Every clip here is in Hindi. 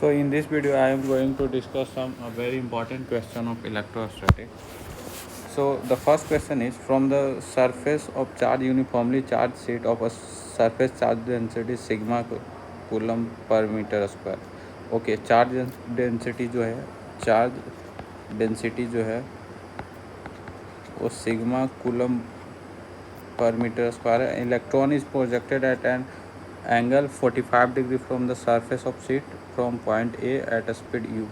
So in this video I am going to discuss a very important question of electrostatics. So the first question is, from the surface of charge uniformly charged sheet of a surface charge density sigma coulomb per meter square. Okay, charge density जो है, चार्ज डेंसिटी जो है वो sigma coulomb per metre square है. Electron is projected at an angle 45 degree from the surface of sheet from point A at a speed u.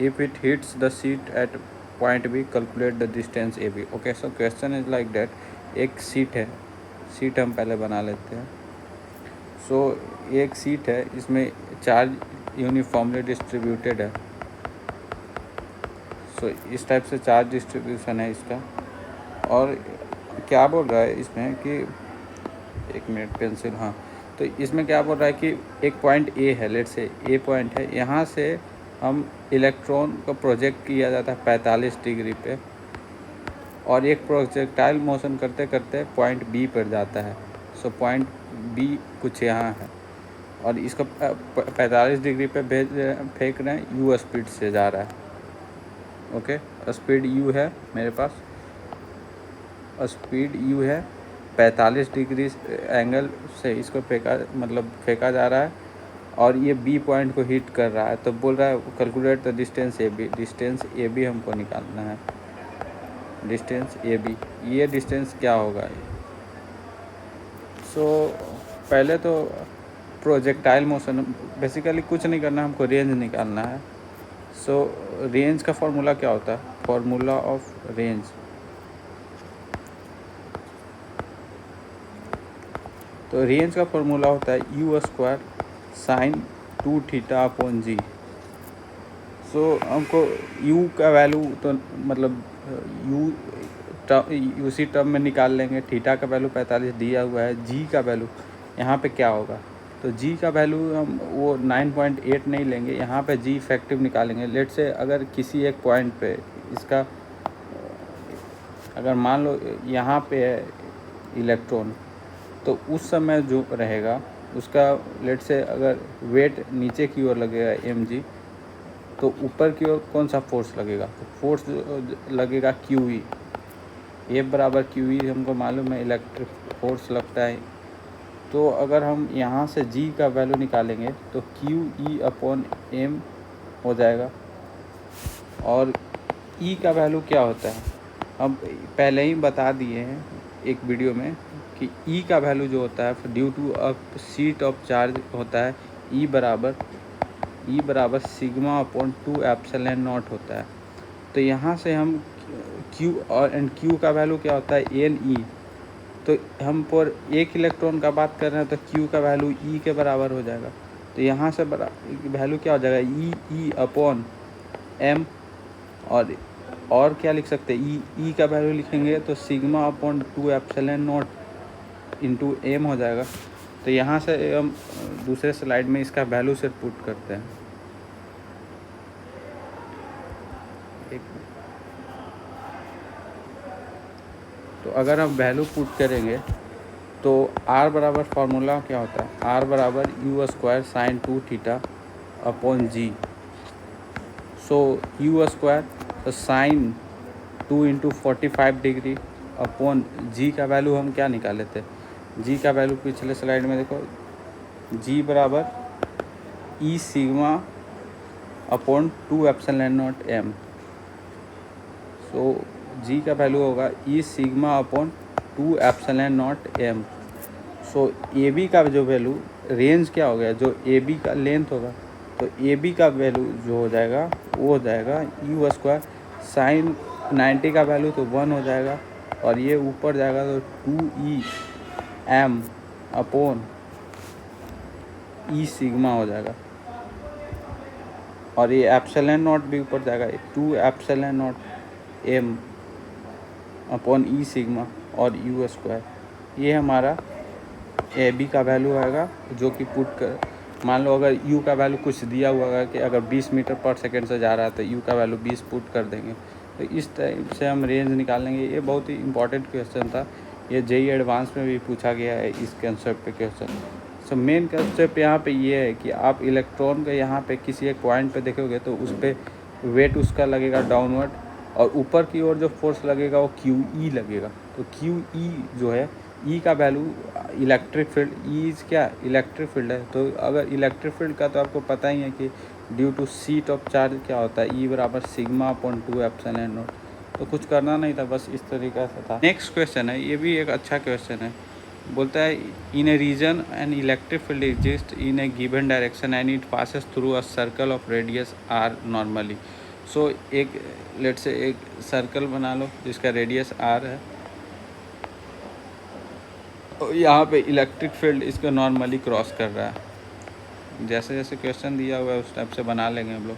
If it hits the sheet at point B, calculate the distance AB. Okay, so question is like that. एक शीट है, शीट हम पहले बना लेते हैं. So एक शीट है, इसमें चार्ज यूनिफॉर्मली डिस्ट्रीब्यूटेड है. So इस टाइप से चार्ज डिस्ट्रीब्यूशन है इसका. और क्या बोल रहा है इसमें कि, एक मिनट पेंसिल, हाँ, तो इसमें क्या बोल रहा है कि एक पॉइंट ए है, लेट से ए पॉइंट है, यहाँ से हम इलेक्ट्रॉन को प्रोजेक्ट किया जाता है 45 डिग्री पे, और एक प्रोजेक्टाइल मोशन करते करते पॉइंट बी पर जाता है. सो पॉइंट बी कुछ यहाँ है, और इसको 45 डिग्री पे फेंक रहे हैं, यू स्पीड से जा रहा है. ओके, स्पीड यू है मेरे पास, स्पीड यू है, 45 डिग्री एंगल से इसको फेंका जा रहा है, और ये बी पॉइंट को हिट कर रहा है. तो बोल रहा है calculate the distance A B. Distance A B हमको निकालना है. डिस्टेंस ए बी, ये डिस्टेंस क्या होगा? सो पहले तो प्रोजेक्टाइल मोशन, बेसिकली कुछ नहीं करना, हमको रेंज निकालना है. सो रेंज का फॉर्मूला क्या होता है? फॉर्मूला ऑफ रेंज, तो रेंज का फॉर्मूला होता है u square sine 2 theta upon g. So हमको यू का वैल्यू तो उसी टर्म में निकाल लेंगे. थीटा का वैल्यू 45 दिया हुआ है. जी का वैल्यू यहाँ पे क्या होगा? तो जी का वैल्यू हम वो 9.8 नहीं लेंगे, यहाँ पे जी इफेक्टिव निकालेंगे. लेट से अगर किसी एक पॉइंट पे इसका, अगर मान लो यहाँ पे है इलेक्ट्रॉन, तो उस समय जो रहेगा उसका, लेट से अगर वेट नीचे की ओर लगेगा mg, तो ऊपर की ओर कौन सा फोर्स लगेगा? तो फोर्स लगेगा QE. F बराबर QE हमको मालूम है, इलेक्ट्रिक फोर्स लगता है. तो अगर हम यहाँ से G का वैल्यू निकालेंगे तो QE अपॉन M हो जाएगा. और E का वैल्यू क्या होता है? हम पहले ही बता दिए हैं एक वीडियो में कि E का वैल्यू जो होता है due to a sheet of charge होता है E बराबर सिग्मा अपॉन 2 एप्सिलॉन नॉट होता है. तो यहाँ से हम Q और Q का वैल्यू क्या होता है? NE. तो हम पर एक इलेक्ट्रॉन का बात कर रहे हैं तो Q का वैल्यू E के बराबर हो जाएगा. तो यहाँ से वैल्यू क्या हो जाएगा? E upon M. और क्या लिख सकते हैं? E का वैल्यू लिखेंगे तो sigma upon 2 epsilon not into M हो जाएगा. तो यहाँ से हम दूसरे स्लाइड में इसका वैल्यू से पुट करते हैं. तो अगर हम वैल्यू पुट करेंगे तो R बराबर फार्मूला क्या होता है? R बराबर u square sine 2 theta upon g. So u square, तो sine 2 into 45 degree upon g का वैल्यू हम क्या निकाले थे? जी का वैल्यू पिछले स्लाइड में देखो, जी बराबर E sigma upon 2 epsilon naught m. So g का वैल्यू होगा E sigma upon 2 epsilon naught m. So A B का जो वैल्यू, रेंज क्या हो गया? जो ए बी का लेंथ होगा, तो ए बी का वैल्यू जो हो जाएगा वो हो जाएगा यू स्क्वायर साइन 90 का वैल्यू तो 1 हो जाएगा, और ये ऊपर जाएगा तो 2E m अपॉन ई सिग्मा हो जाएगा, और ये एप्सिलॉन नॉट भी ऊपर जाएगा, 2 epsilon not m upon E sigma और यू स्क्वायर. ये हमारा ए बी का वैल्यू आएगा, जो कि पुट कर, मान लो अगर u का वैल्यू कुछ दिया हुआ है कि अगर 20 मीटर पर सेकेंड से जा रहा है तो u का वैल्यू 20 पुट कर देंगे. तो इस टाइप से हम रेंज निकाल लेंगे. ये बहुत ही इंपॉर्टेंट क्वेश्चन था, ये JEE एडवांस में भी पूछा गया है इस कंसेप्ट पे क्वेश्चन. सो मेन कंसेप्ट यहाँ पे ये है कि आप इलेक्ट्रॉन का यहाँ पे किसी एक पॉइंट पे देखोगे तो उस पर वेट उसका लगेगा डाउनवर्ड, और ऊपर की ओर जो फोर्स लगेगा वो क्यू ई लगेगा। तो क्यू ई जो है, ई का वैल्यू इलेक्ट्रिक फील्ड, ई क्या इलेक्ट्रिक फील्ड है। तो अगर इलेक्ट्रिक फील्ड का तो आपको पता ही है कि due to sheet of charge क्या होता है, ई बराबर सिग्मा अपॉन 2 एप्सिलॉन नॉट। तो कुछ करना नहीं था, बस इस तरीक़े से था। नेक्स्ट क्वेश्चन है, ये भी एक अच्छा क्वेश्चन है। बोलता है in a region an electric field exist in a given direction and it passes through a circle of radius R normally. So एक लेट से एक सर्कल बना लो जिसका रेडियस आर है, और यहाँ पे इलेक्ट्रिक फील्ड इसको नॉर्मली क्रॉस कर रहा है। जैसे जैसे क्वेश्चन दिया हुआ है उस टाइप से बना लेंगे हम लोग।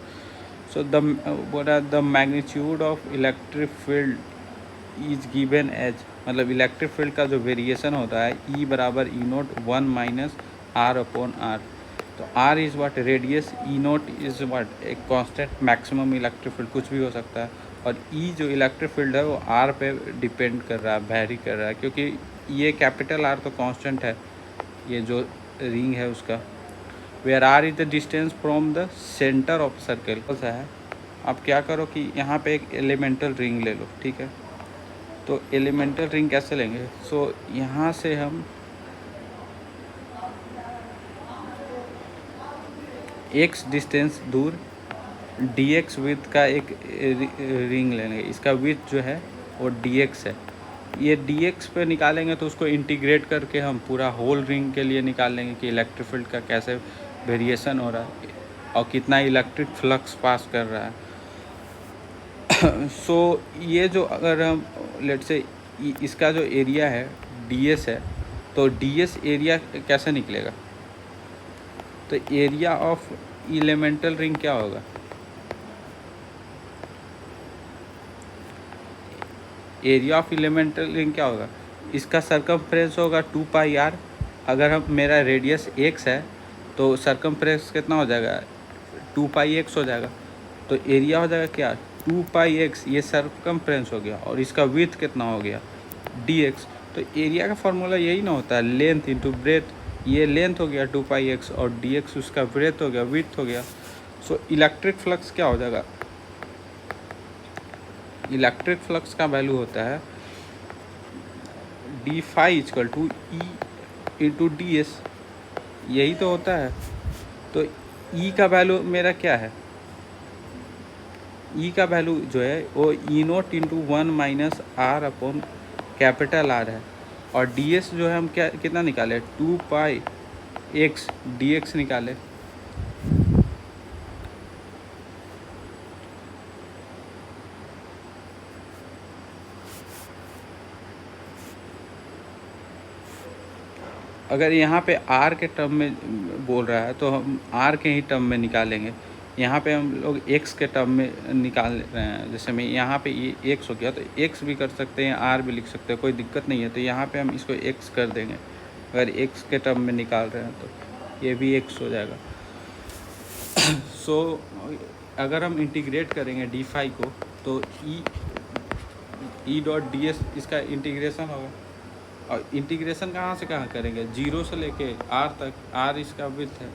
So the magnitude of electric field is given as, मतलब इलेक्ट्रिक फील्ड का जो वेरिएशन होता है ई बराबर E naught 1 minus R upon R. तो R is what radius, E naught is what एक कांस्टेंट मैक्सिमम इलेक्ट्रिक फील्ड, कुछ भी हो सकता है। और ई जो इलेक्ट्रिक फील्ड है वो आर पे डिपेंड कर रहा है, वैरी कर रहा है, क्योंकि ये कैपिटल आर तो कांस्टेंट है, ये जो रिंग है उसका। Where R is the distance from the centre of circle सा है। आप क्या करो कि यहाँ पे एक एलिमेंटल रिंग ले लो, ठीक है। तो एलिमेंटल रिंग कैसे लेंगे? सो यहाँ से हम x डिस्टेंस दूर dx विथ का एक रिंग लेंगे। इसका विथ जो है वो dx है। ये dx पे निकालेंगे तो उसको इंटीग्रेट करके हम पूरा होल रिंग के लिए निकाल लेंगे कि इलेक्ट्रिक फील्ड का कैसे वेरिएशन हो रहा है और कितना इलेक्ट्रिक फ्लक्स पास कर रहा है। सो ये जो अगर हम लेट से इसका जो एरिया है ds है, तो ds एरिया कैसे निकलेगा? तो एरिया ऑफ एलिमेंटल रिंग क्या होगा? एरिया ऑफ एलिमेंटल रिंग क्या होगा? इसका सरकमफ्रेंस होगा 2 पाई आर। अगर हम मेरा रेडियस x है तो सरकमफ्रेंस कितना हो जाएगा? 2 पाई x हो जाएगा। तो एरिया हो जाएगा क्या? 2 पाई x, ये सरकमफ्रेंस हो गया, और इसका विड्थ कितना हो गया? dx। तो एरिया का फॉर्मूला यही ना होता है, लेंथ इंटू ब्रेथ। ये लेंथ हो गया 2 पाई x और dx उसका ब्रेथ हो गया, विड्थ हो गया। सो इलेक्ट्रिक फ्लक्स क्या हो जाएगा? इलेक्ट्रिक फ्लक्स का वैल्यू होता है d phi equal to E into d S, यही तो होता है। तो ई का वैल्यू मेरा क्या है? ई का वैल्यू जो है वो E naught into 1 minus R upon capital R है, और डी एस जो है हम क्या कितना निकाले? 2 पाई एक्स डी एक्स निकाले। अगर यहाँ पे आर के टर्म में बोल रहा है तो हम आर के ही टर्म में निकालेंगे। यहाँ पे हम लोग एक्स के टर्म में निकाल रहे हैं। जैसे मैं यहाँ पे ये एक्स हो गया तो एक्स भी कर सकते हैं, आर भी लिख सकते हैं, कोई दिक्कत नहीं है। तो यहाँ पे हम इसको एक्स कर देंगे। अगर एक्स के टर्म में निकाल रहे हैं तो ये भी एक्स हो जाएगा। सो अगर हम इंटीग्रेट करेंगे डी फाई को तो ई डॉट डी एस इसका इंटीग्रेशन होगा। और इंटीग्रेशन कहाँ से कहाँ करेंगे? 0 से लेके आर तक। आर इसका विड्थ है,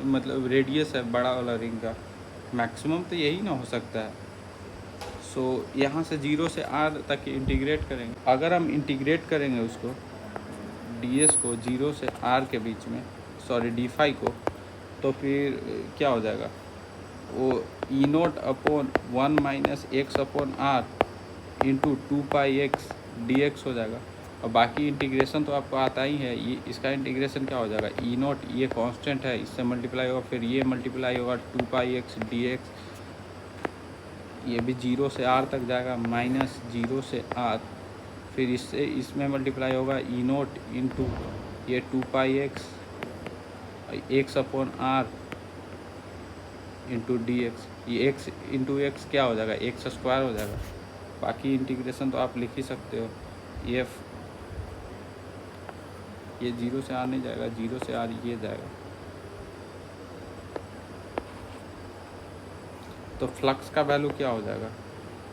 मतलब रेडियस है बड़ा वाला रिंग का। मैक्सिमम तो यही ना हो सकता है। सो यहाँ से 0 से आर तक इंटीग्रेट करेंगे। अगर हम इंटीग्रेट करेंगे उसको ds को 0 से r के बीच में, सॉरी d5 को, तो फिर क्या हो जाएगा? वो E naught upon 1 minus x upon R into 2 pi x d x हो जाएगा। और बाकी इंटीग्रेशन तो आपको आता ही है। ये इसका इंटीग्रेशन क्या हो जाएगा? ई नोट, ये कांस्टेंट है, इससे मल्टीप्लाई होगा, फिर ये मल्टीप्लाई होगा 2 पाई एक्स डी एक्स, ये भी 0 से r तक जाएगा, माइनस 0 से r, फिर इससे इसमें मल्टीप्लाई होगा ई नोट इंटू ये 2 pi x upon R into d x. ये एक्स इंटू एक्स क्या हो जाएगा? एक्स स्क्वायर हो जाएगा। बाकी इंटीग्रेशन तो आप लिख ही सकते हो। ये 0 से आर नहीं जाएगा, 0 से आर ये जाएगा। तो फ्लक्स का वैल्यू क्या हो जाएगा?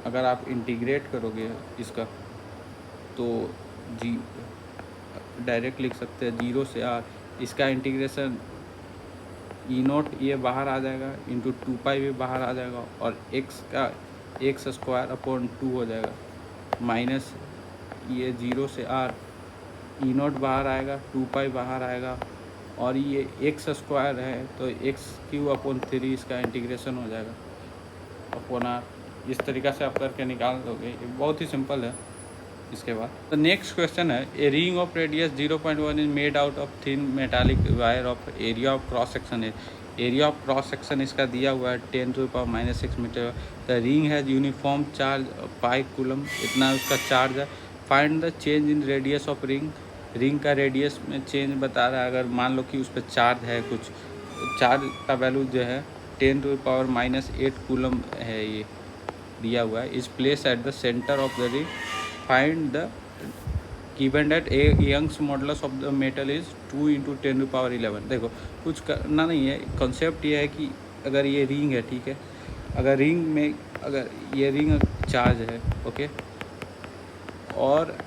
अगर आप इंटीग्रेट करोगे इसका तो जी डायरेक्ट लिख सकते हैं 0 से आर इसका इंटीग्रेशन ई नोट ये बाहर आ जाएगा इंटू 2 पाई भी बाहर आ जाएगा और एक्स का एक्स स्क्वायर अपॉन 2 हो जाएगा माइनस ये 0 से आर ई नोट बाहर आएगा 2 पाई बाहर आएगा और ये एक्स स्क्वायर है तो एक्स क्यू अपॉन 3 इसका इंटीग्रेशन हो जाएगा अपॉन आर। इस तरीक़ा से आप करके निकाल दोगे, ये बहुत ही सिंपल है। इसके बाद तो नेक्स्ट क्वेश्चन है, a ring of radius 0.1 is made out of thin metallic wire of area of cross section है। एरिया ऑफ क्रॉस सेक्शन इसका दिया हुआ है 10⁻⁻6 metre. The ring has uniform charge pi coulomb, इतना उसका चार्ज है। Find the change in radius of ring, ring का रेडियस में चेंज बता रहा है। अगर मान लो कि उस पर चार्ज है कुछ, चार्ज का वैल्यू जो है 10⁻⁻8 कूलम है, ये दिया हुआ है। Is place at the centre of the ring, find the given that a Young's modulus of the metal is 2 × 10⁻11। देखो कुछ करना नहीं है, कॉन्सेप्ट ये है कि अगर ये रिंग है, ठीक है, अगर रिंग में अगर ये रिंग चार्ज है, ओके, और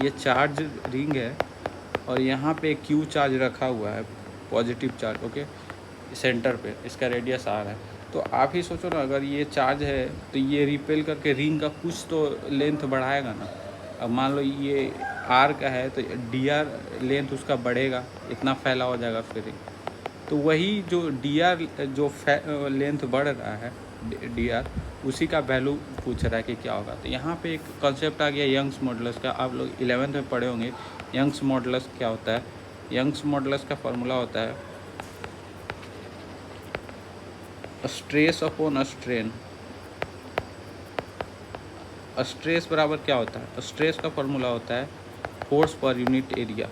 ये चार्ज रिंग है और यहाँ पे क्यू चार्ज रखा हुआ है, पॉजिटिव चार्ज, ओके, सेंटर पे, इसका रेडियस आर है। तो आप ही सोचो ना, अगर ये चार्ज है तो ये रिपेल करके रिंग का कुछ तो लेंथ बढ़ाएगा ना। अब मान लो ये आर का है तो डी आर लेंथ उसका बढ़ेगा, इतना फैला हो जाएगा फिर रिंग। तो वही जो डी आर जो लेंथ बढ़ रहा है डी आर, उसी का वैल्यू पूछ रहा है कि क्या होगा। तो यहाँ पे एक कॉन्सेप्ट आ गया यंग्स मॉडुलस का, आप लोग 11th में पढ़े होंगे। यंग्स मॉडुलस क्या होता है? यंग्स मॉडुलस का फॉर्मूला होता है स्ट्रेस अपॉन स्ट्रेन। स्ट्रेस बराबर क्या होता है? स्ट्रेस का फॉर्मूला होता है फोर्स पर यूनिट एरिया।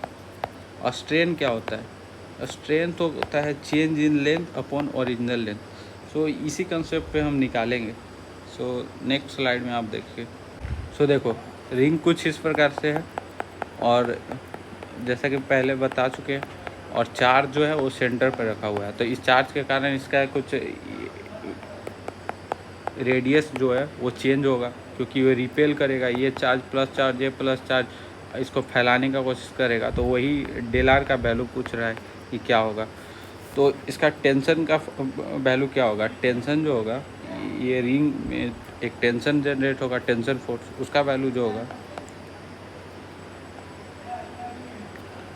और स्ट्रेन क्या होता है? स्ट्रेन तो होता है change in length upon original length. So इसी कंसेप्ट पे हम निकालेंगे। सो नेक्स्ट स्लाइड में आप देखिए। सो देखो रिंग कुछ इस प्रकार से है और जैसा कि पहले बता चुके हैं, और चार्ज जो है वो सेंटर पर रखा हुआ है। तो इस चार्ज के कारण इसका कुछ रेडियस जो है वो चेंज होगा, क्योंकि वो रिपेल करेगा। ये चार्ज प्लस चार्ज, ये प्लस चार्ज इसको फैलाने का कोशिश करेगा। तो वही डेल आर का वैल्यू पूछ रहा है कि क्या होगा। तो इसका टेंशन का वैल्यू क्या होगा? टेंशन जो होगा, ये रिंग में एक टेंशन जनरेट होगा, टेंशन फोर्स, उसका वैल्यू जो होगा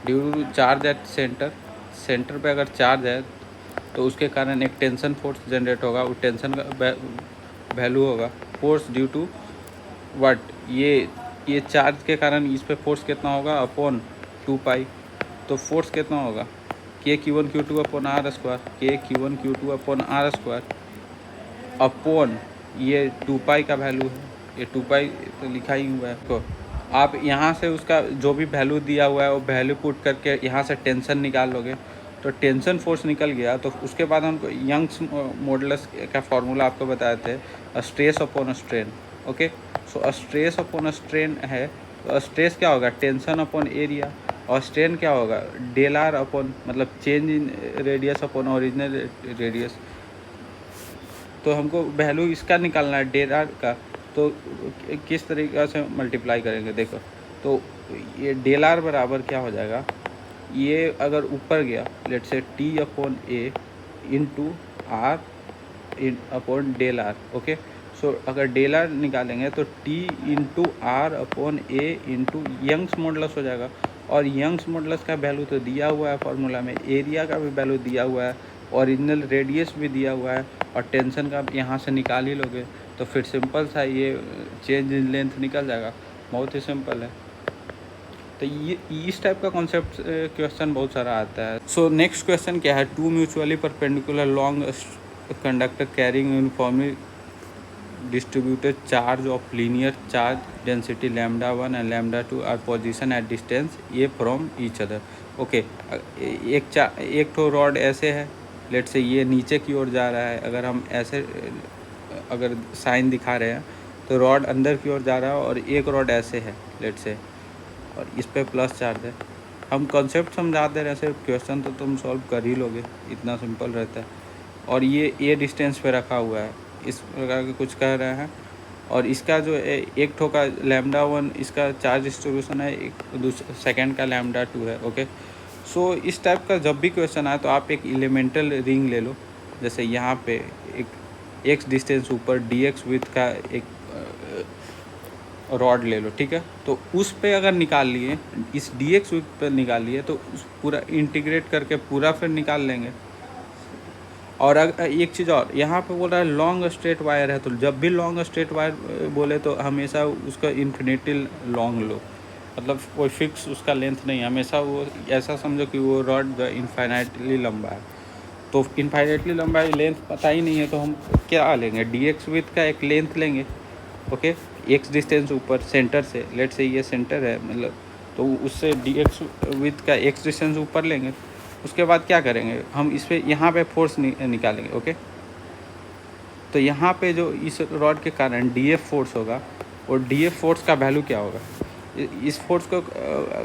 due to charge at centre, centre पे अगर चार्ज है तो उसके कारण एक टेंशन फोर्स जनरेट होगा। उस टेंशन का वैल्यू होगा फोर्स ड्यू टू व्हाट, ये चार्ज के कारण इस पे फोर्स कितना होगा अपॉन 2 पाई। तो फोर्स कितना होगा K_Q1 Q2 upon R square, K_Q1 Q2 upon R square upon ये 2 पाई का वैल्यू है, ये 2 पाई तो लिखा ही हुआ है। तो आप यहाँ से उसका जो भी वैल्यू दिया हुआ है वो वैल्यू पुट करके यहाँ से टेंशन निकाल लोगे। तो टेंशन फोर्स निकल गया। तो उसके बाद हमको यंग्स मॉडुलस का फॉर्मूला आपको बताए थे, stress upon strain. Okay, so stress upon strain है, तो स्ट्रेस क्या होगा? Tension upon area. और स्ट्रेन क्या होगा? डेल आर अपॉन, मतलब change in radius upon original radius. तो हमको वैल्यू इसका निकालना है डेल आर का। तो किस तरीक़े से मल्टीप्लाई करेंगे? देखो, तो ये डेल आर बराबर क्या हो जाएगा? ये अगर ऊपर गया, let say T upon A into R upon del R. Okay, so अगर डेल आर निकालेंगे तो T into R upon A into Young's modulus हो जाएगा। और यंग्स मॉडुलस का वैल्यू तो दिया हुआ है फॉर्मूला में, एरिया का भी वैल्यू दिया हुआ है, ओरिजिनल रेडियस भी दिया हुआ है, और टेंशन का यहाँ से निकाल ही लोगे तो फिर सिंपल सा ये चेंज इन लेंथ निकल जाएगा। बहुत ही सिंपल है। तो ये इस टाइप का कॉन्सेप्ट क्वेश्चन बहुत सारा आता है। सो नेक्स्ट क्वेश्चन क्या है? 2 mutually perpendicular long conductor carrying uniformly distributed charge of linear charge density λ1 and λ2 are position at distance a from each other। Okay, एक ठो रॉड ऐसे है, लेट से ये नीचे की ओर जा रहा है। अगर हम ऐसे अगर साइन दिखा रहे हैं तो रॉड अंदर की ओर जा रहा है, और एक रॉड ऐसे है लेट से, और इस पे प्लस चार्ज है। हम कॉन्सेप्ट समझा दे रहे हैं, सिर्फ क्वेश्चन तो तुम सॉल्व कर ही लोगे, इतना सिंपल रहता है। और ये डिस्टेंस पे रखा हुआ है, इस प्रकार के कुछ कह रहे हैं। और इसका जो एक ठो का λ1 इसका चार्ज डिस्ट्रीब्यूशन है, एक दूसरा सेकेंड का λ2 है। ओके, सो इस टाइप का जब भी क्वेश्चन आए तो आप एक एलिमेंटल रिंग ले लो, जैसे यहाँ पे एक एक्स डिस्टेंस ऊपर डी एक्स विथ का एक रॉड ले लो, ठीक है। तो उस पे अगर निकाल लिए, इस डी एक्स विथ पर निकाल लिए, तो उस पूरा इंटीग्रेट करके पूरा फिर निकाल लेंगे। और अगर एक चीज़ और यहाँ पे बोल रहा है लॉन्ग स्ट्रेट वायर है, तो जब भी लॉन्ग स्ट्रेट वायर बोले तो हमेशा उसका इन्फिनिटी लॉन्ग लो, मतलब कोई फिक्स उसका लेंथ नहीं, हमेशा वो ऐसा समझो कि वो रॉड इनफाइनाइटली लंबा है। तो इनफाइनाइटली लंबा है, लेंथ पता ही नहीं है, तो हम क्या लेंगे, डी एक्स विथ का एक लेंथ लेंगे, ओके। एक्स डिस्टेंस ऊपर सेंटर से, लेट से ये सेंटर है मतलब, तो उससे डी एक्स विथ का एक्स डिस्टेंस ऊपर लेंगे। उसके बाद क्या करेंगे हम, इस पर यहाँ पे फोर्स निकालेंगे, ओके। तो यहाँ पे जो इस रॉड के कारण डी एफ फोर्स होगा, और डी एफ फोर्स का वैल्यू क्या होगा, इस फोर्स को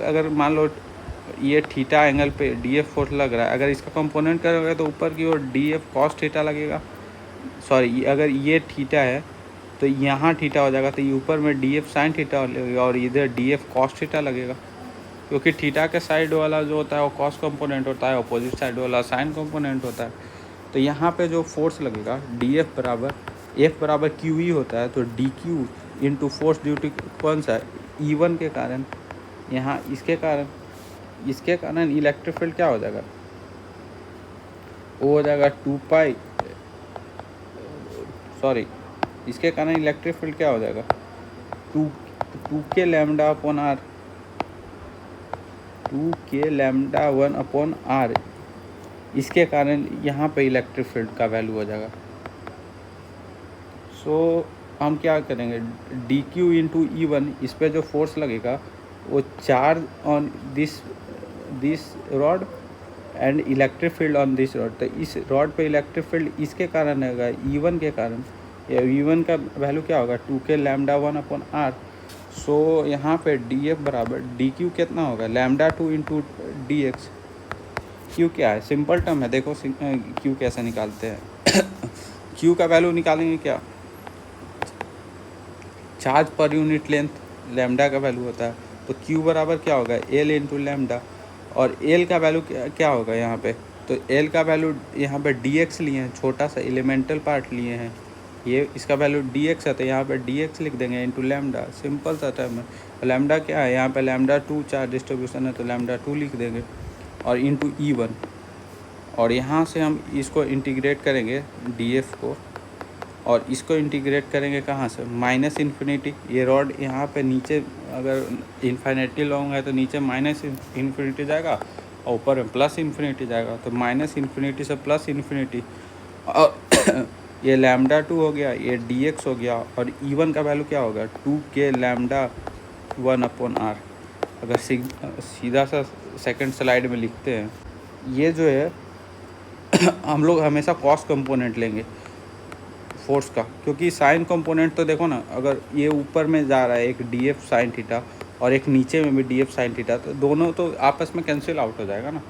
अगर मान लो ये थीटा एंगल पे डी एफ फोर्स लग रहा है, अगर इसका कंपोनेंट करोगे तो ऊपर की ओर डी एफ कॉस थीटा लगेगा, सॉरी अगर ये थीटा है तो यहाँ थीटा हो जाएगा, तो ये ऊपर में डी एफ साइन थीटा लगेगा और इधर डी एफ कॉस थीटा लगेगा, क्योंकि थीटा के साइड वाला जो होता है वो कॉस कंपोनेंट होता है, अपोजिट साइड वाला साइन कंपोनेंट होता है। तो यहाँ पे जो फोर्स लगेगा डी एफ बराबर क्यू ई होता है, तो d Q into force due to कौन सा ई वन के कारण, यहाँ इसके कारण इलेक्ट्रिक फील्ड क्या हो जाएगा, वो हो जाएगा 2 पाई, सॉरी इसके कारण इलेक्ट्रिक फील्ड क्या हो जाएगा 2 के लैम्डा अपॉन आर, 2 के लैम्डा 1 अपॉन आर, इसके कारण यहाँ पे इलेक्ट्रिक फील्ड का वैल्यू हो जाएगा। सो हम क्या करेंगे, D Q into E one, इस पर जो फोर्स लगेगा वो charge on this rod and electric field on this rod, तो इस रॉड पे इलेक्ट्रिक फील्ड इसके कारण होगा ई वन के कारण, या ई वन का वैल्यू क्या होगा 2 के लैम्डा 1 अपॉन आर। सो यहाँ पे डी एफ बराबर डी क्यू कितना होगा, lambda 2 into d x. Q क्या है, सिंपल टर्म है, देखो क्यू कैसे निकालते हैं क्यू का वैल्यू निकालेंगे क्या, charge per unit length, lambda का वैल्यू होता है, तो क्यू बराबर क्या होगा एल इंटू लैम्डा, और एल का वैल्यू क्या होगा यहाँ पे, तो एल का वैल्यू यहाँ पे डी एक्स लिए हैं, छोटा सा एलिमेंटल पार्ट लिए हैं, ये इसका वैल्यू डी एक्स है, तो यहाँ पे डी एक्स लिख देंगे इंटू लैम्डा, सिंपल सा टर्म है। लैम्डा क्या है, यहाँ पे लैम्डा 2 चार्ज डिस्ट्रीब्यूशन है, तो लैम्डा 2 लिख देंगे, और इंटू ई वन, और यहाँ से हम इसको इंटीग्रेट करेंगे डी एफ को, और इसको इंटीग्रेट करेंगे कहाँ से, माइनस इन्फिनिटी, ये रॉड यहाँ पे नीचे अगर इन्फिनिटी लॉन्ग है तो नीचे माइनस इन्फिनिटी जाएगा और ऊपर में प्लस इन्फिनिटी जाएगा, तो माइनस इन्फिनिटी से प्लस इन्फिनिटी, और ये लैम्डा 2 हो गया, ये डी एक्स हो गया, और ई वन का वैल्यू क्या होगा 2 के लैम्डा 1 अपॉन आर। अगर सीधा सा सेकंड स्लाइड में लिखते हैं, ये जो है हम लोग हमेशा कॉस कंपोनेंट लेंगे फोर्स का, क्योंकि साइन कंपोनेंट तो देखो ना, अगर ये ऊपर में जा रहा है एक डी एफ साइन थीटा और एक नीचे में भी डी एफ साइन थीटा, तो दोनों तो आपस में कैंसिल आउट हो जाएगा ना।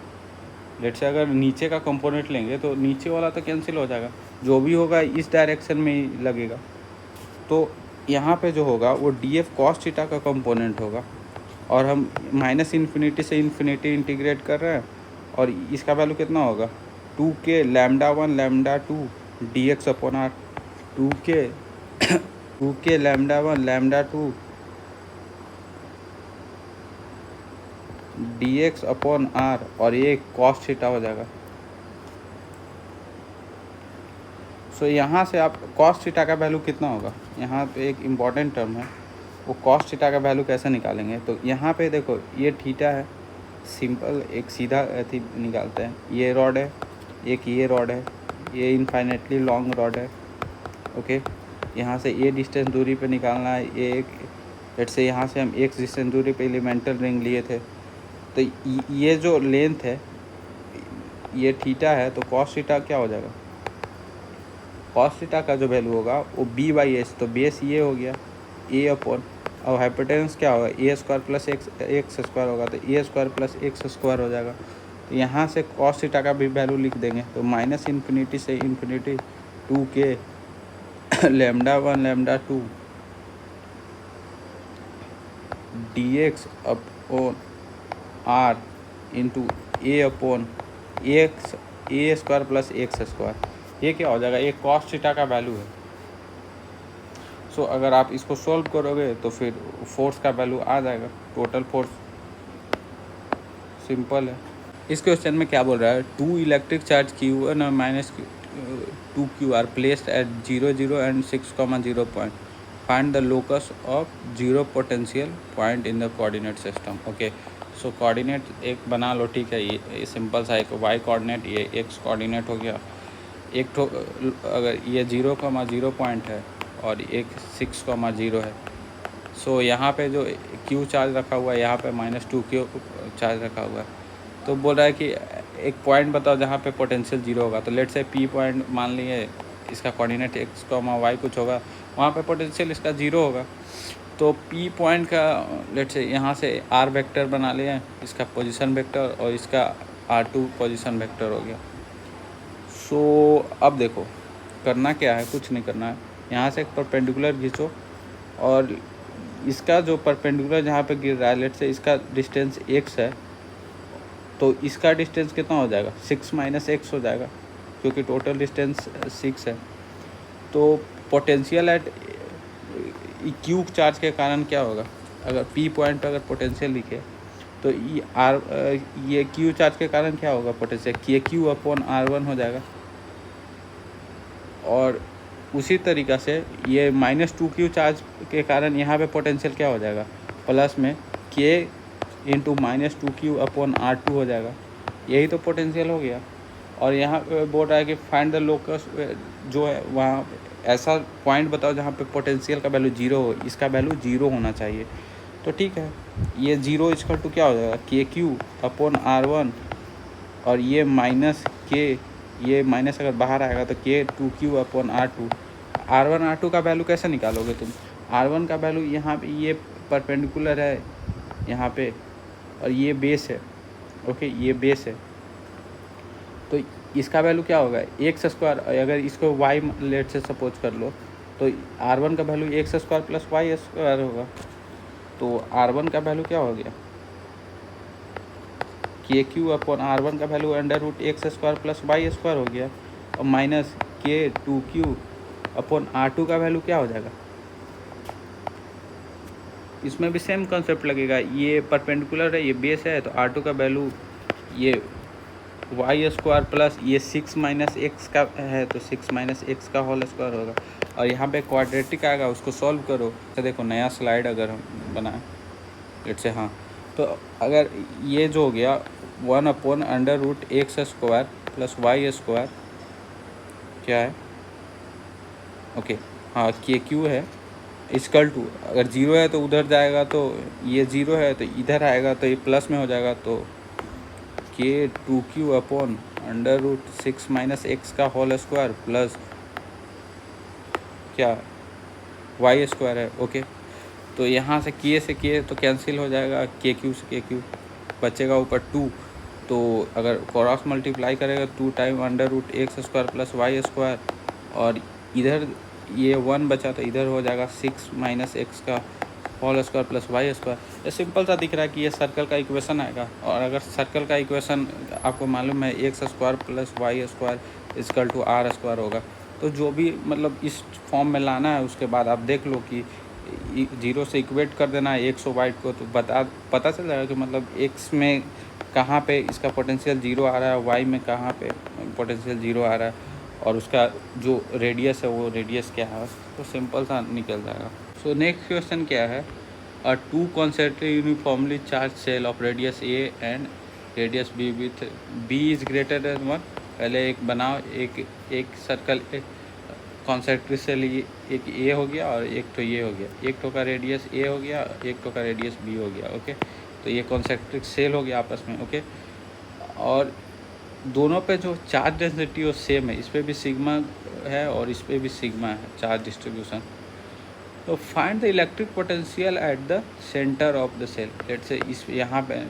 लेट से अगर नीचे का कंपोनेंट लेंगे तो नीचे वाला तो कैंसिल हो जाएगा, जो भी होगा इस डायरेक्शन में ही लगेगा। तो यहाँ पे जो होगा वो डी एफ कॉस थीटा का कंपोनेंट होगा, और हम माइनस इन्फिनिटी से इन्फिनिटी इंटीग्रेट कर रहे हैं, और इसका वैल्यू कितना होगा 2 के lambda 1 lambda 2 d x upon R, 2 के lambda 1 lambda 2 d x upon R, और ये कॉस थीटा हो जाएगा। सो यहाँ से आप कॉस थीटा का वैल्यू कितना होगा, यहाँ पे एक इम्पॉर्टेंट टर्म है, वो कॉस थीटा का वैल्यू कैसे निकालेंगे, तो यहाँ पे देखो ये थीटा है, सिंपल एक सीधा अथी निकालते हैं, ये रॉड है, एक ये रॉड है, ये इनफाइनेटली लॉन्ग रॉड है, ओके। यहाँ से ये डिस्टेंस दूरी पे निकालना है, ये एक लेट से यहाँ से हम एक डिस्टेंस दूरी पे एलिमेंटल रिंग लिए थे, तो ये जो लेंथ है ये थीटा है, तो कॉस थीटा क्या हो जाएगा, कॉस थीटा का जो वैल्यू होगा वो बी बाई एस, तो बेस ये हो गया ए अपॉन, और हाइपोटेनस क्या होगा ए स्क्वायर प्लस एक्स स्क्वायर होगा, तो ए स्क्वायर प्लस एक्स स्क्वायर हो जाएगा। तो यहाँ से कॉस थीटा का भी वैल्यू लिख देंगे, तो माइनस इन्फिनिटी से इन्फिनिटी 2 के lambda 1 lambda 2 d x upon R into a upon x a square plus x square, ये क्या हो जाएगा, ये कॉस थीटा का वैल्यू है। सो अगर आप इसको सॉल्व करोगे तो फिर फोर्स का वैल्यू आ जाएगा, टोटल फोर्स। सिंपल है। इस क्वेश्चन में क्या बोल रहा है, 2 इलेक्ट्रिक चार्ज Q1 और minus 2Q are placed at 0 0 and 6,0 point, find the locus of zero potential point in the coordinate system. Okay, so coordinate एक बना लो, ठीक है। ये सिंपल सा एक वाई कोऑर्डिनेट, ये एक्स कोऑर्डिनेट हो गया। एक तो अगर ये 0,0 पॉइंट है और एक 6,0 है, सो यहाँ पे जो Q चार्ज रखा हुआ है, यहाँ पे -2Q चार्ज रखा हुआ है। तो बोल रहा है कि एक पॉइंट बताओ जहाँ पे पोटेंशियल 0 होगा। तो लेट से P पॉइंट मान लिए, इसका कोऑर्डिनेट x, y कुछ होगा, वहाँ पे पोटेंशियल इसका 0 होगा। तो P पॉइंट का लेट से यहाँ से R वेक्टर बना लिए, इसका पोजीशन वेक्टर और इसका R2 पोजीशन वेक्टर हो गया। सो अब देखो करना क्या है, कुछ नहीं करना है। यहाँ से एक परपेंडिकुलर खींचो और इसका जो परपेंडिकुलर जहाँ पे गिर रहा है, लेट से इसका डिस्टेंस x है, तो इसका डिस्टेंस कितना हो जाएगा, 6 - x हो जाएगा, क्योंकि टोटल डिस्टेंस 6 है। तो पोटेंशियल एट Q चार्ज के कारण क्या होगा, अगर P पॉइंट पर अगर पोटेंशियल लिखे तो ये Q चार्ज के कारण क्या होगा, पोटेंशियल KQ अपॉन R1 हो जाएगा। और उसी तरीक़ा से ये -2Q चार्ज के कारण यहाँ पे पोटेंशियल क्या हो जाएगा, प्लस में K into -2Q upon R2 हो जाएगा। यही तो पोटेंशियल हो गया। और यहाँ पे बोल रहा है कि फाइंड द लोकस, जो है वहाँ ऐसा पॉइंट बताओ जहाँ पे पोटेंशियल का वैल्यू 0 हो, इसका वैल्यू 0 होना चाहिए। तो ठीक है, ये 0 इक्वल टू क्या हो जाएगा, KQ अपॉन R1, और ये माइनस K, ये माइनस अगर बाहर आएगा तो K2Q upon R2। R1 R2 का वैल्यू कैसे निकालोगे तुम, R1 का वैल्यू यहाँ पे ये परपेंडिकुलर है यहाँ पे, और ये बेस है। ओके, ये बेस है, तो इसका वैल्यू क्या होगा, एक्स स्क्वायर। अगर इसको वाई लेट से सपोज कर लो, तो R1 का value x square plus y square होगा। तो R1 का वैल्यू क्या हो गया, KQ अपॉन R1 का value √x square plus y square हो गया, और माइनस K2Q अपॉन R2 का वैल्यू क्या हो जाएगा। इसमें भी सेम कॉन्सेप्ट लगेगा, ये परपेंडिकुलर है, ये बेस है, तो R2 का वैल्यू ये वाई स्क्वायर प्लस ये 6 - x का है, तो 6 - x का होल स्क्वायर होगा। और यहाँ पे क्वाड्रेटिक आएगा, उसको सॉल्व करो। तो देखो नया स्लाइड अगर हम बनाएं लेट से, हाँ, तो अगर ये जो हो गया 1 upon √x square plus y square क्या है, ओके, हाँ, KQ है इक्वल टू, अगर 0 है तो उधर जाएगा, तो ये 0 है तो इधर आएगा, तो ये प्लस में हो जाएगा, तो K2Q अपॉन √6 - x का होल स्क्वायर प्लस क्या वाई स्क्वायर है। ओके, तो यहाँ से K तो कैंसिल हो जाएगा, KQ से KQ बचेगा ऊपर 2। तो अगर क्रॉस मल्टीप्लाई करेगा 2 time √x square plus y square, और इधर ये 1 बचा तो इधर हो जाएगा 6 - x का whole square plus y square. ये सिंपल सा दिख रहा है कि ये सर्कल का इक्वेशन आएगा। और अगर सर्कल का इक्वेशन आपको मालूम है x square plus y square equal to R square होगा, तो जो भी मतलब इस फॉर्म में लाना है, उसके बाद आप देख लो कि 0 से इक्वेट कर देना है एक्स और वाई को, तो पता चल जाएगा कि मतलब एक्स में कहाँ पे इसका पोटेंशियल 0 आ रहा है, वाई में कहाँ पे पोटेंशियल 0 आ रहा है, और उसका जो रेडियस है वो रेडियस क्या है। तो सिंपल सा निकल जाएगा। सो नेक्स्ट क्वेश्चन क्या है, अ 2 concentric uniformly charged cell of radius A and radius B with B is greater than 1। पहले एक बनाओ, एक सर्कल, एक कॉन्सेंट्रिक सेल, एक ए हो गया और एक तो ये हो गया, एक तो का रेडियस ए हो गया, एक तो का रेडियस बी हो गया। ओके, तो ये कॉन्सेंट्रिक सेल हो गया आपस में। ओके, और दोनों पे जो चार्ज डेंसिटी वो सेम है, इस पर भी सिग्मा है और इस पर भी सिग्मा है चार्ज डिस्ट्रीब्यूशन। तो find the electric potential at the centre of the shell. Let's say इस यहाँ पे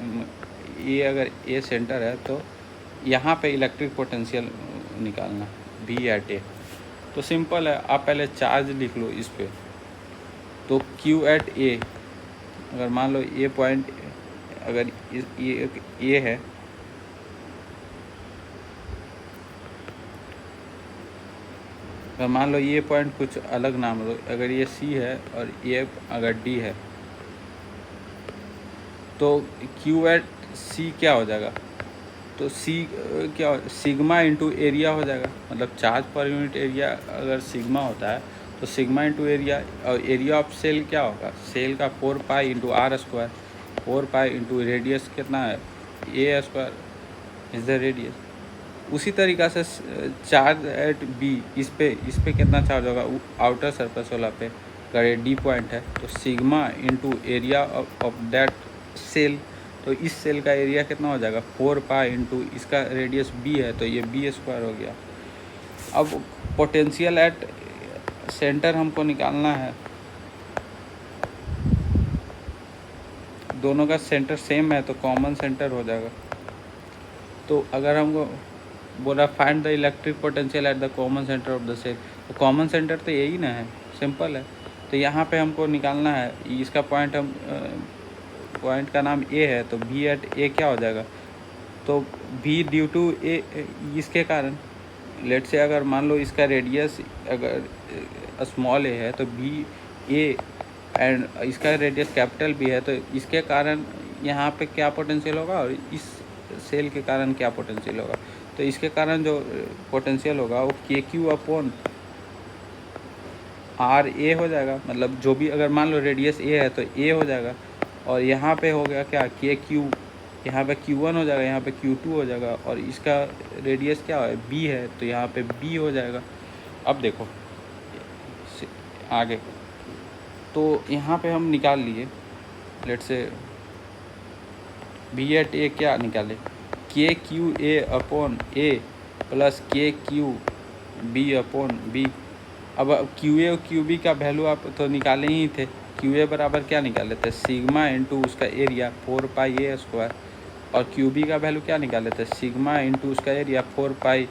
ये अगर ए सेंटर है, तो यहाँ पे इलेक्ट्रिक पोटेंशियल निकालना B एट ए। तो सिंपल है, आप पहले चार्ज लिख लो इस पे। तो Q एट ए, अगर मान लो ए पॉइंट, अगर ये ए है, तो मान लो ये पॉइंट कुछ अलग नाम लो, अगर ये सी है और ये अगर डी है, तो क्यू एट सी क्या हो जाएगा, तो सी क्या सिग्मा इंटू एरिया हो जाएगा। मतलब चार्ज पर यूनिट एरिया अगर सिग्मा होता है तो सिग्मा इंटू एरिया, और एरिया ऑफ सेल क्या होगा, सेल का 4 pi into R square, 4 pi into radius कितना है, a square is the radius. उसी तरीक़ा से चार्ज एट बी, इस पे कितना चार्ज होगा आउटर सरफेस वाला पे, अगर ये डी पॉइंट है तो sigma into area of that shell, तो इस सेल का एरिया कितना हो जाएगा 4 पाई इंटू इसका रेडियस बी है तो ये बी स्क्वायर हो गया। अब पोटेंशियल एट सेंटर हमको निकालना है, दोनों का सेंटर सेम है तो कॉमन सेंटर हो जाएगा। तो अगर हमको बोला find the electric potential at the common centre of the shell, तो कॉमन सेंटर तो यही ना है, सिंपल है। तो यहाँ पे हमको निकालना है इसका पॉइंट, हम पॉइंट का नाम ए है तो बी एट ए क्या हो जाएगा, तो बी ड्यू टू ए, इसके कारण लेट से अगर मान लो इसका रेडियस अगर स्मॉल ए है तो बी ए एंड इसका रेडियस कैपिटल बी है, तो इसके कारण यहाँ पे क्या पोटेंशियल होगा और इस सेल के कारण क्या पोटेंशियल होगा। तो इसके कारण जो पोटेंशियल होगा वो के क्यू अपॉन आर ए हो जाएगा। मतलब जो भी अगर मान लो रेडियस ए है तो ए हो जाएगा, और यहाँ पे हो गया क्या के क्यू, यहाँ पे Q1 हो जाएगा, यहाँ पे Q2 हो जाएगा, और इसका रेडियस क्या है B है तो यहाँ पे B हो जाएगा। अब देखो आगे, तो यहाँ पे हम निकाल लिए लेट से बी एट ए क्या निकाले, के Q A upon A plus के क्यू बी अपॉन बी। अब क्यू ए और क्यू बी का वैल्यू आप तो निकाले ही थे, क्यू ए बराबर क्या निकाले थे सिग्मा इंटू उसका एरिया 4 पाई ए स्क्वायर, और क्यू बी का वैल्यू क्या निकाले थे सिग्मा इंटू उसका एरिया 4 पाई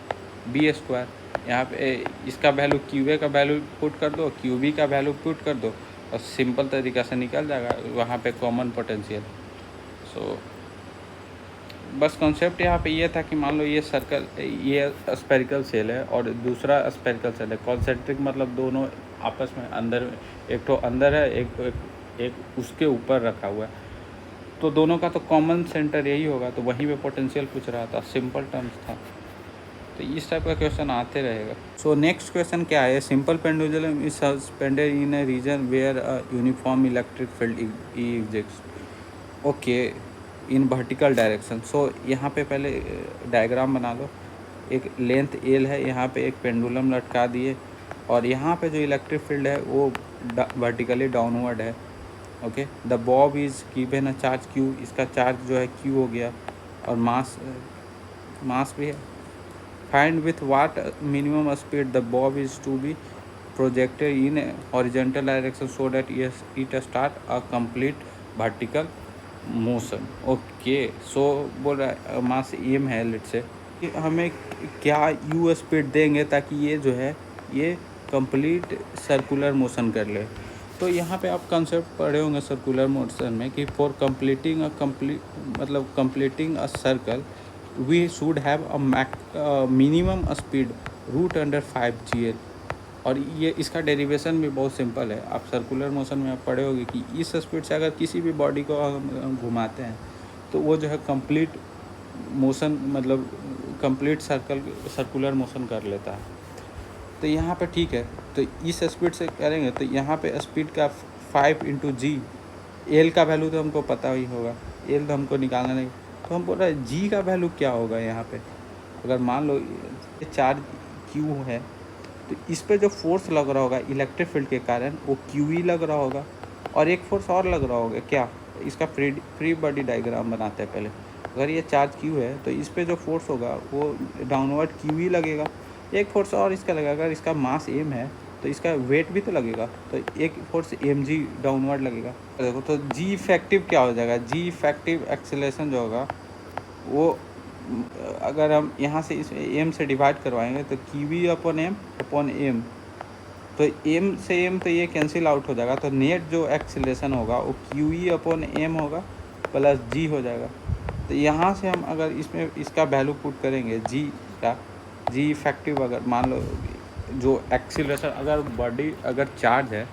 बी स्क्वायर। यहाँ पे इसका वैल्यू क्यू ए का वैल्यू पुट कर दो, क्यू बी का वैल्यू पुट कर दो, और सिंपल तरीक़ा से निकल जाएगा वहाँ पे कॉमन पोटेंशियल। सो बस कॉन्सेप्ट यहाँ पे ये था कि मान लो ये सर्कल, ये स्पेरिकल सेल है और दूसरा स्पेरिकल सेल है, कॉन्सेंट्रिक मतलब दोनों आपस में अंदर, एक तो अंदर है, एक उसके ऊपर रखा हुआ है, तो दोनों का तो कॉमन सेंटर यही होगा, तो वहीं पे पोटेंशियल पूछ रहा था, सिंपल टर्म्स था। तो इस टाइप का क्वेश्चन आते रहेगा। सो नेक्स्ट क्वेश्चन क्या है, simple pendulum is suspended in a region where a uniform electric field exists, okay, in vertical direction. So यहाँ पे पहले डायग्राम बना लो, एक लेंथ एल है, यहाँ पे एक पेंडुलम लटका दिए, और यहाँ पे जो इलेक्ट्रिक फील्ड है वो वर्टिकली डाउनवर्ड है, okay. The bob is given a charge q, इसका चार्ज जो है क्यू हो गया, और मास भी है। Find with what minimum speed the bob is to be projected in horizontal direction so that it start a complete vertical motion, okay. So बोल रहा है मास एम है, लेट से हमें क्या यू स्पीड देंगे ताकि ये जो है ये कंप्लीट सर्कुलर मोशन कर ले। तो यहाँ पे आप कंसेप्ट पढ़े होंगे सर्कुलर मोशन में कि for completing a circle we should have a minimum speed root under 5 GL। और ये इसका डेरिवेशन भी बहुत सिंपल है, आप सर्कुलर मोशन में आप पढ़े होंगे कि इस स्पीड से अगर किसी भी बॉडी को हम घुमाते हैं तो वो जो है कंप्लीट मोशन, मतलब कंप्लीट सर्कुलर मोशन कर लेता है। तो यहाँ पे ठीक है, तो इस स्पीड से करेंगे तो यहाँ पे स्पीड का 5 इंटू जी, एल का वैल्यू तो हमको पता ही होगा, एल तो हमको निकालना नहीं, तो हम बोल रहे हैं जी का वैल्यू क्या होगा। यहाँ पे अगर मान लो ये चार्ज क्यू है तो इस पे जो फोर्स लग रहा होगा इलेक्ट्रिक फील्ड के कारण वो क्यू ही लग रहा होगा, और एक फोर्स और लग रहा होगा क्या, इसका फ्री बॉडी डायग्राम बनाते हैं पहले। अगर ये चार्ज क्यू है तो इस पे जो फोर्स होगा वो डाउनवर्ड क्यू ही लगेगा, एक फोर्स और इसका लगेगा, अगर इसका मास एम है तो इसका वेट भी तो लगेगा, तो एक फोर्स एम जी डाउनवर्ड लगेगा। देखो तो जी इफेक्टिव क्या हो जाएगा, जी इफेक्टिव एक्सेलरेशन जो होगा वो अगर हम यहाँ से इस एम से डिवाइड करवाएंगे तो क्यू वी अपॉन एम, तो एम से एम तो ये कैंसिल आउट हो जाएगा, तो नेट जो एक्सेलरेशन होगा वो क्यू ई अपॉन एम होगा प्लस जी हो जाएगा। तो यहाँ से हम अगर इसमें इसका वैल्यू पुट करेंगे जी का, जी इफेक्टिव अगर मान लो जो एक्सीलरेशन, अगर बॉडी अगर चार्ज है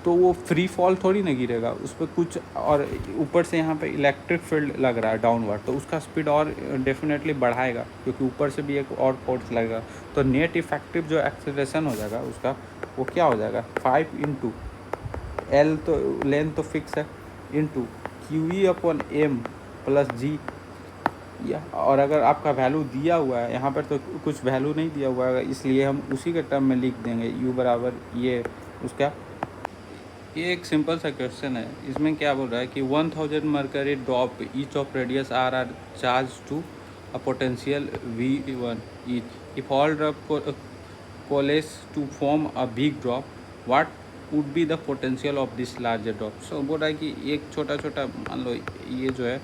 तो वो फ्री फॉल थोड़ी ना गिरेगा उस पर कुछ, और ऊपर से यहाँ पे इलेक्ट्रिक फील्ड लग रहा है डाउनवर्ड, तो उसका स्पीड और डेफिनेटली बढ़ाएगा क्योंकि ऊपर से भी एक और फोर्स लगेगा। तो नेट इफेक्टिव जो एक्सेलरेशन हो जाएगा उसका, वो क्या हो जाएगा 5 इंटू एल, तो लेंथ तो फिक्स है, इंटू QE/M प्लस जी। या और अगर आपका वैल्यू दिया हुआ है यहाँ पर, तो कुछ वैल्यू नहीं दिया हुआ है, इसलिए हम उसी के टर्म में लिख देंगे U बराबर ये उसका। ये एक सिंपल सा क्वेश्चन है, इसमें क्या बोल रहा है कि 1000 mercury drop each of radius R charge to a potential V1 each. If all drop coalesce to form a big drop, what would be the potential of this larger drop. So बोल रहा है कि एक छोटा छोटा, मान लो ये जो है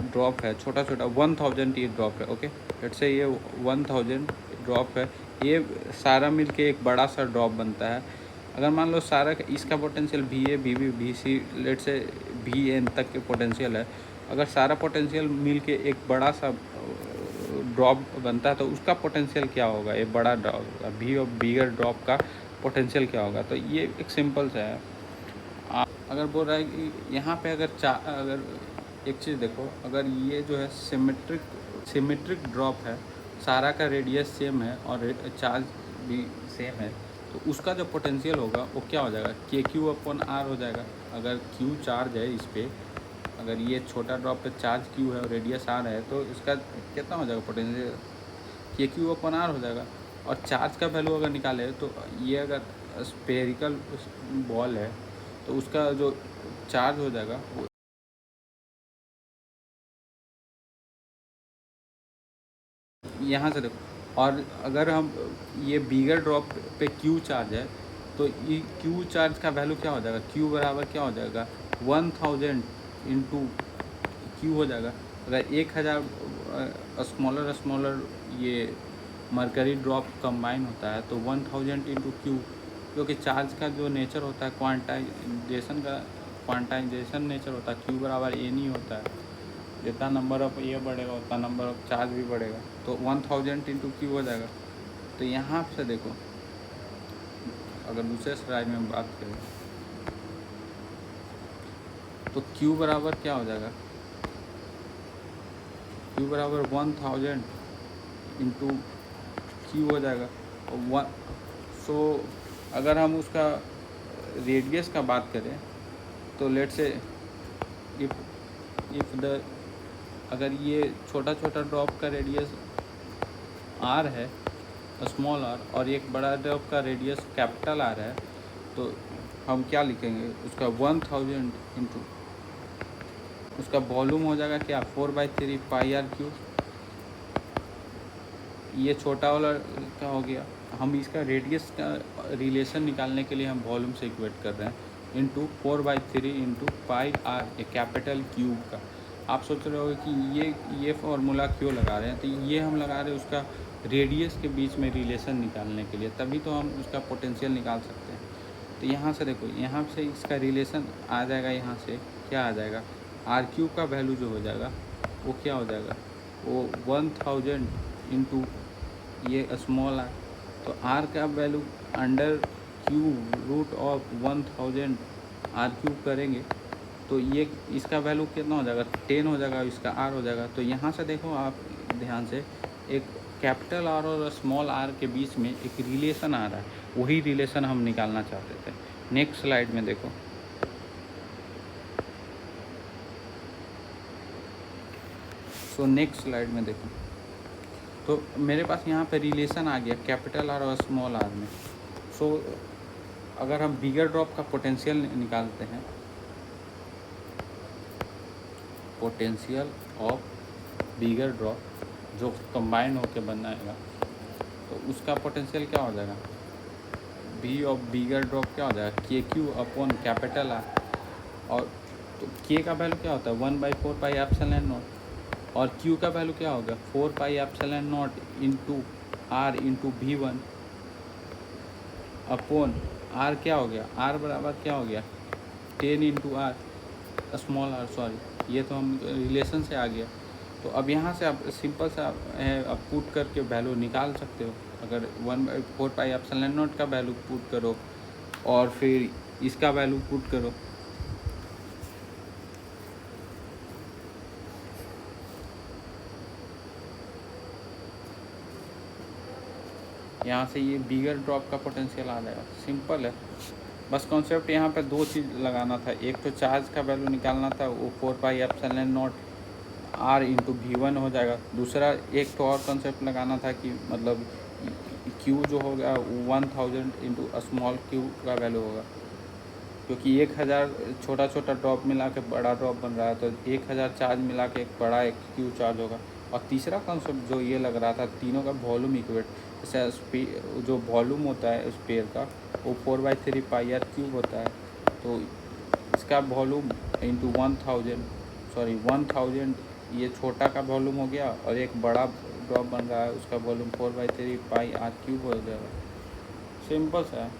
ड्रॉप है, छोटा छोटा 1000 ये ड्रॉप है, ओके लेट्स से ये 1000 ड्रॉप है, ये सारा मिलके एक बड़ा सा ड्रॉप बनता है। अगर मान लो सारा इसका potential VA VB VC let's say VN तक के पोटेंशियल है, अगर सारा पोटेंशियल मिल के एक बड़ा सा ड्रॉप बनता है तो उसका पोटेंशियल क्या होगा, ये बड़ा ड्रॉप भी और बिगर ड्रॉप का पोटेंशियल क्या होगा। तो ये एक सिंपल सा है। अगर बोल रहा है कि यहाँ पे अगर एक चीज़ देखो, अगर ये जो है सिमेट्रिक ड्रॉप है, सारा का रेडियस सेम है और चार्ज भी सेम है, तो उसका जो पोटेंशियल होगा वो क्या हो जाएगा KQ/R हो जाएगा। अगर Q चार्ज है इस पर, अगर ये छोटा ड्रॉप पे चार्ज Q है और रेडियस R है, तो इसका कितना हो जाएगा पोटेंशियल KQ/R हो जाएगा। और चार्ज का वैल्यू अगर निकाले तो ये अगर स्पेरिकल बॉल है तो उसका जो चार्ज हो जाएगा वो यहाँ से देखो। और अगर हम ये बिगर ड्रॉप पे Q चार्ज है तो ये Q चार्ज का वैल्यू क्या हो जाएगा, Q बराबर क्या हो जाएगा 1000 इंटू Q हो जाएगा। अगर 1000 स्मॉलर ये मरकरी ड्रॉप कंबाइन होता है तो 1000 इंटू Q, क्योंकि चार्ज का जो नेचर होता है क्वांटाइजेशन नेचर होता है, Q बराबर N ही होता है। जितना नंबर ऑफ ये बढ़ेगा उतना नंबर ऑफ चार्ज भी बढ़ेगा, तो 1000 इंटू Q हो जाएगा। तो यहाँ से देखो, अगर दूसरे स्लाइड में बात करें तो Q बराबर क्या हो जाएगा, Q बराबर 1000 इंटू Q हो जाएगा। सो अगर हम उसका रेडियस का बात करें तो लेट्स से इफ द, अगर ये छोटा छोटा ड्रॉप का रेडियस R है, स्मॉल r, और एक बड़ा ड्रॉप का रेडियस कैपिटल R है, तो हम क्या लिखेंगे उसका 1000 इंटू उसका वॉल्यूम हो जाएगा क्या 4/3 πr3। ये छोटा वाला क्या हो गया, हम इसका रेडियस का रिलेशन निकालने के लिए हम वॉल्यूम से इक्वेट कर रहे हैं, इंटू 4/3 इंटू πr, ये कैपिटल क्यूब का। आप सोच रहे हो कि ये फॉर्मूला क्यों लगा रहे हैं, तो ये हम लगा रहे हैं उसका रेडियस के बीच में रिलेशन निकालने के लिए, तभी तो हम उसका पोटेंशियल निकाल सकते हैं। तो यहाँ से देखो, यहाँ से इसका रिलेशन आ जाएगा, यहाँ से क्या आ जाएगा R³ का वैल्यू जो हो जाएगा वो क्या हो जाएगा, वो 1000 इंटू ये स्मॉल r, तो r का वैल्यू अंडर √1000 R³ करेंगे तो ये इसका वैल्यू कितना हो जाएगा 10 हो जाएगा, इसका r हो जाएगा। तो यहाँ से देखो आप ध्यान से, एक कैपिटल R और स्मॉल r के बीच में एक रिलेशन आ रहा है, वही रिलेशन हम निकालना चाहते थे। नेक्स्ट स्लाइड में देखो, तो नेक्स्ट स्लाइड में देखो, तो मेरे पास यहाँ पे रिलेशन आ गया कैपिटल R और स्मॉल r में। सो अगर हम बिगर ड्रॉप का पोटेंशियल निकालते हैं, पोटेंशियल ऑफ बिगर ड्रॉप जो कंबाइन होकर बनाएगा, तो उसका पोटेंशियल क्या हो जाएगा, V ऑफ बिगर ड्रॉप क्या हो जाएगा KQ/ कैपिटल R। और तो K का वैल्यू क्या होता है 1/4 πε0, और Q का वैल्यू क्या होगा 4 πε0 into R into V1 upon R क्या हो गया, R बराबर क्या हो गया 10 into R small r, sorry ये तो हम रिलेशन से आ गया। तो अब यहाँ से आप सिंपल सा है, आप पुट करके वैल्यू निकाल सकते हो। अगर 1/4 पाई एप्सिलॉन नॉट का वैल्यू पुट करो और फिर इसका वैल्यू पुट करो, यहाँ से ये बिगर ड्रॉप का पोटेंशियल आ जाएगा। सिंपल है, बस कॉन्सेप्ट यहाँ पे दो चीज़ लगाना था। एक तो चार्ज का वैल्यू निकालना था, वो 4 pi epsilon not R into V1 हो जाएगा। दूसरा एक तो और कॉन्सेप्ट लगाना था कि मतलब Q जो होगा 1000 इंटू स्मॉल q का वैल्यू होगा, क्योंकि 1000 छोटा छोटा ड्रॉप मिला के बड़ा ड्रॉप बन रहा है, तो 1000 चार्ज मिला के एक बड़ा एक Q चार्ज होगा। और तीसरा कॉन्सेप्ट जो ये लग रहा था, तीनों का वॉल्यूम इक्वेट, जैसे जो वॉल्यूम होता है स्पेयर का वो 4/3 पाई r क्यूब होता है, तो इसका वॉल्यूम इंटू 1000 ये छोटा का वॉल्यूम हो गया, और एक बड़ा ड्रॉप बन रहा है उसका वॉल्यूम 4/3 पाई r क्यूब हो जाएगा। सिंपल सा है।